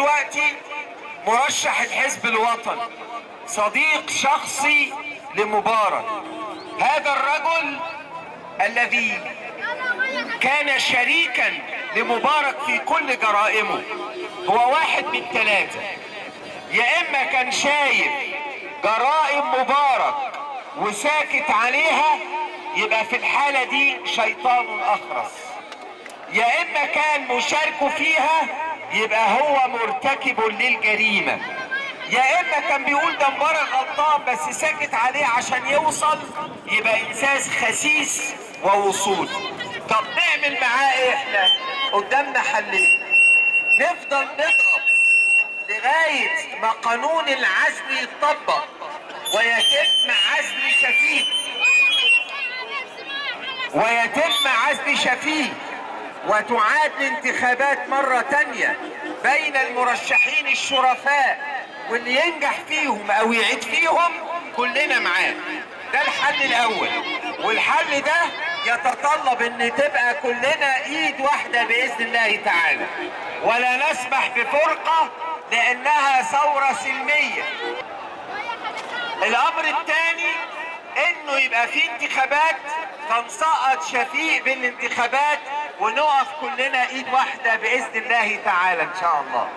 دلوقتي مرشح الحزب الوطني، صديق شخصي لمبارك. هذا الرجل الذي كان شريكا لمبارك في كل جرائمه هو واحد من ثلاثة: يا اما كان شايف جرائم مبارك وساكت عليها، يبقى في الحالة دي شيطان اخرس، يا اما كان مشارك فيها يبقى هو مرتكب للجريمة، يا اما كان بيقول ده مبارك غلطان بس ساكت عليه عشان يوصل، يبقى انساس خسيس ووصول. طب نعمل معاه ايه؟ احنا قدامنا حلين: نفضل نضرب لغاية ما قانون العزل يتطبق ويتم عزل شفيق وتعاد الانتخابات مرة تانية بين المرشحين الشرفاء، واللي ينجح فيهم او يعيد فيهم كلنا معاه. ده الحل الاول، والحل ده يتطلب ان تبقى كلنا ايد واحدة باذن الله تعالى، ولا نسمح بفرقة لانها ثورة سلمية. الامر الثاني انه يبقى في انتخابات تنسقط شفيق بالانتخابات ونقف كلنا ايد واحدة باذن الله تعالى ان شاء الله.